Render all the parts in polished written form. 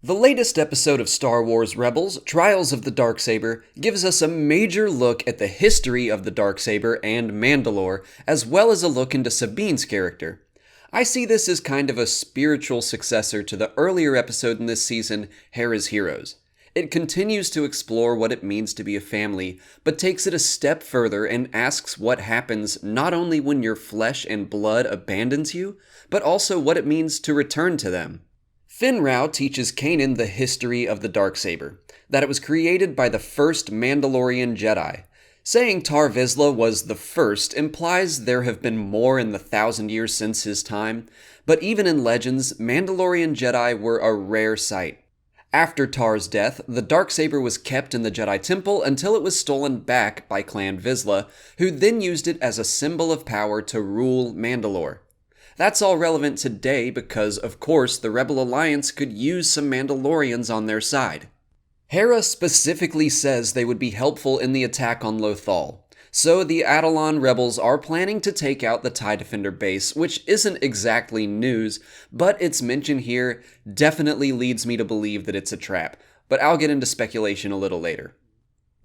The latest episode of Star Wars Rebels, Trials of the Darksaber, gives us a major look at the history of the Darksaber and Mandalore, as well as a look into Sabine's character. I see this as kind of a spiritual successor to the earlier episode in this season, Hera's Heroes. It continues to explore what it means to be a family, but takes it a step further and asks what happens not only when your flesh and blood abandons you, but also what it means to return to them. Finn Rao teaches Kanan the history of the Darksaber, that it was created by the first Mandalorian Jedi. Saying Tar Vizsla was the first implies there have been more in the 1,000 years since his time, but even in Legends, Mandalorian Jedi were a rare sight. After Tar's death, the Darksaber was kept in the Jedi Temple until it was stolen back by Clan Vizsla, who then used it as a symbol of power to rule Mandalore. That's all relevant today because, of course, the Rebel Alliance could use some Mandalorians on their side. Hera specifically says they would be helpful in the attack on Lothal, so the Atollon rebels are planning to take out the TIE Defender base, which isn't exactly news, but its mention here definitely leads me to believe that it's a trap, but I'll get into speculation a little later.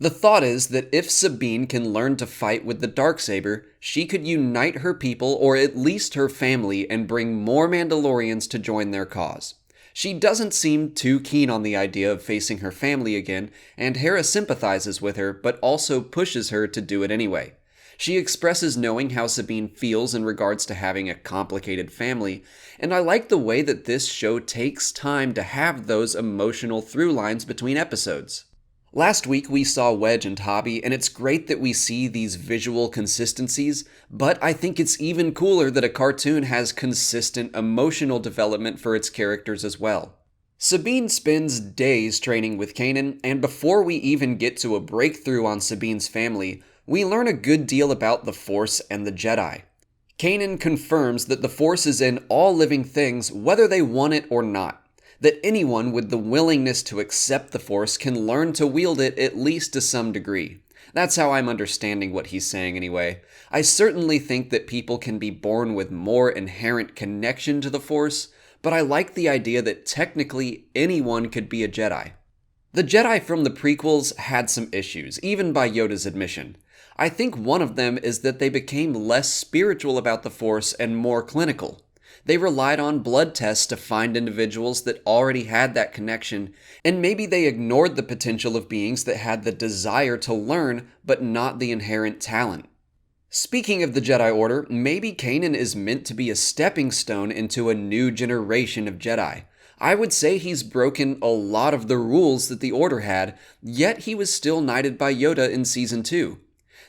The thought is that if Sabine can learn to fight with the Darksaber, she could unite her people, or at least her family, and bring more Mandalorians to join their cause. She doesn't seem too keen on the idea of facing her family again, and Hera sympathizes with her, but also pushes her to do it anyway. She expresses knowing how Sabine feels in regards to having a complicated family, and I like the way that this show takes time to have those emotional through lines between episodes. Last week we saw Wedge and Hobby, and it's great that we see these visual consistencies, but I think it's even cooler that a cartoon has consistent emotional development for its characters as well. Sabine spends days training with Kanan, and before we even get to a breakthrough on Sabine's family, we learn a good deal about the Force and the Jedi. Kanan confirms that the Force is in all living things whether they want it or not. That anyone with the willingness to accept the Force can learn to wield it at least to some degree. That's how I'm understanding what he's saying anyway. I certainly think that people can be born with more inherent connection to the Force, but I like the idea that technically anyone could be a Jedi. The Jedi from the prequels had some issues, even by Yoda's admission. I think one of them is that they became less spiritual about the Force and more clinical. They relied on blood tests to find individuals that already had that connection, and maybe they ignored the potential of beings that had the desire to learn, but not the inherent talent. Speaking of the Jedi Order, maybe Kanan is meant to be a stepping stone into a new generation of Jedi. I would say he's broken a lot of the rules that the Order had, yet he was still knighted by Yoda in Season 2.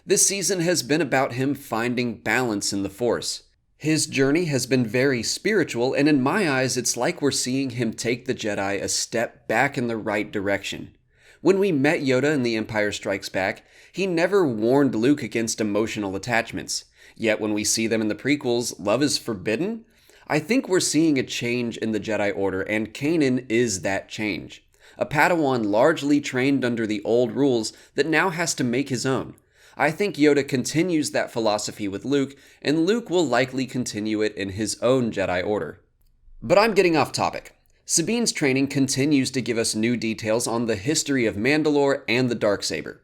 This season has been about him finding balance in the Force. His journey has been very spiritual, and in my eyes, it's like we're seeing him take the Jedi a step back in the right direction. When we met Yoda in The Empire Strikes Back, he never warned Luke against emotional attachments. Yet when we see them in the prequels, love is forbidden? I think we're seeing a change in the Jedi Order, and Kanan is that change. A Padawan largely trained under the old rules that now has to make his own. I think Yoda continues that philosophy with Luke, and Luke will likely continue it in his own Jedi Order. But I'm getting off topic. Sabine's training continues to give us new details on the history of Mandalore and the Darksaber.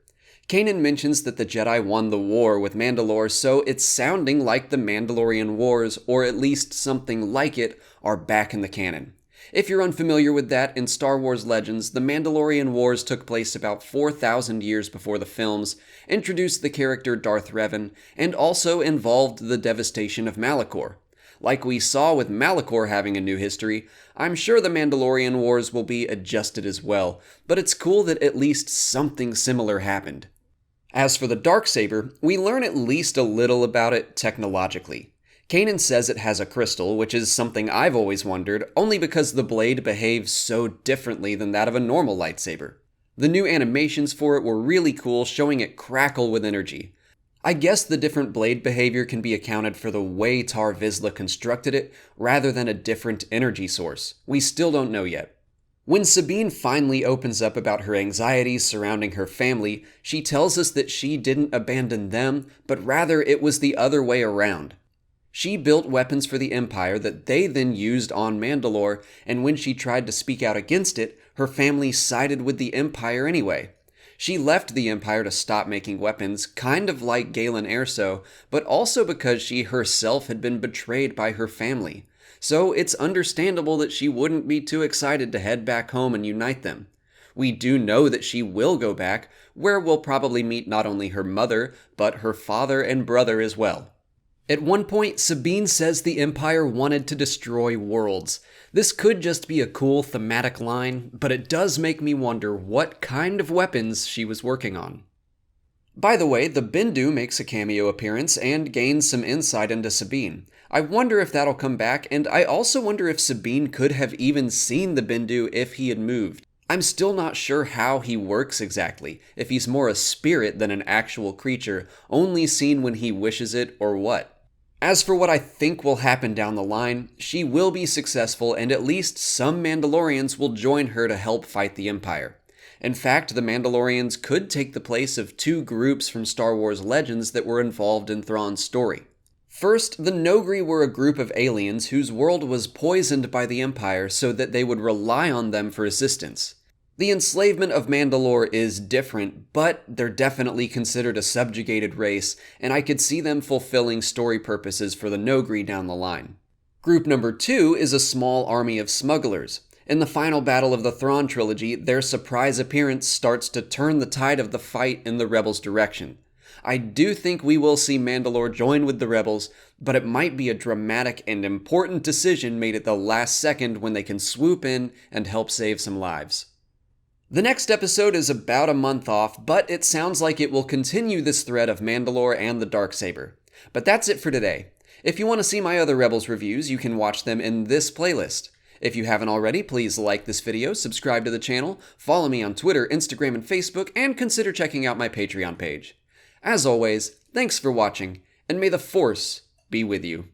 Kanan mentions that the Jedi won the war with Mandalore, so it's sounding like the Mandalorian Wars, or at least something like it, are back in the canon. If you're unfamiliar with that, in Star Wars Legends, the Mandalorian Wars took place about 4,000 years before the films, introduced the character Darth Revan, and also involved the devastation of Malachor. Like we saw with Malachor having a new history, I'm sure the Mandalorian Wars will be adjusted as well, but it's cool that at least something similar happened. As for the Darksaber, we learn at least a little about it technologically. Kanan says it has a crystal, which is something I've always wondered, only because the blade behaves so differently than that of a normal lightsaber. The new animations for it were really cool, showing it crackle with energy. I guess the different blade behavior can be accounted for the way Tar Vizsla constructed it, rather than a different energy source. We still don't know yet. When Sabine finally opens up about her anxieties surrounding her family, she tells us that she didn't abandon them, but rather it was the other way around. She built weapons for the Empire that they then used on Mandalore, and when she tried to speak out against it, her family sided with the Empire anyway. She left the Empire to stop making weapons, kind of like Galen Erso, but also because she herself had been betrayed by her family. So it's understandable that she wouldn't be too excited to head back home and unite them. We do know that she will go back, where we'll probably meet not only her mother, but her father and brother as well. At one point, Sabine says the Empire wanted to destroy worlds. This could just be a cool thematic line, but it does make me wonder what kind of weapons she was working on. By the way, the Bendu makes a cameo appearance and gains some insight into Sabine. I wonder if that'll come back, and I also wonder if Sabine could have even seen the Bendu if he had moved. I'm still not sure how he works exactly, if he's more a spirit than an actual creature, only seen when he wishes it or what. As for what I think will happen down the line, she will be successful and at least some Mandalorians will join her to help fight the Empire. In fact, the Mandalorians could take the place of two groups from Star Wars Legends that were involved in Thrawn's story. First, the Noghri were a group of aliens whose world was poisoned by the Empire so that they would rely on them for assistance. The enslavement of Mandalore is different, but they're definitely considered a subjugated race, and I could see them fulfilling story purposes for the Noghri down the line. Group number 2 is a small army of smugglers. In the final battle of the Thrawn trilogy, their surprise appearance starts to turn the tide of the fight in the Rebels' direction. I do think we will see Mandalore join with the Rebels, but it might be a dramatic and important decision made at the last second when they can swoop in and help save some lives. The next episode is about a month off, but it sounds like it will continue this thread of Mandalore and the Darksaber. But that's it for today. If you want to see my other Rebels reviews, you can watch them in this playlist. If you haven't already, please like this video, subscribe to the channel, follow me on Twitter, Instagram, and Facebook, and consider checking out my Patreon page. As always, thanks for watching, and may the Force be with you.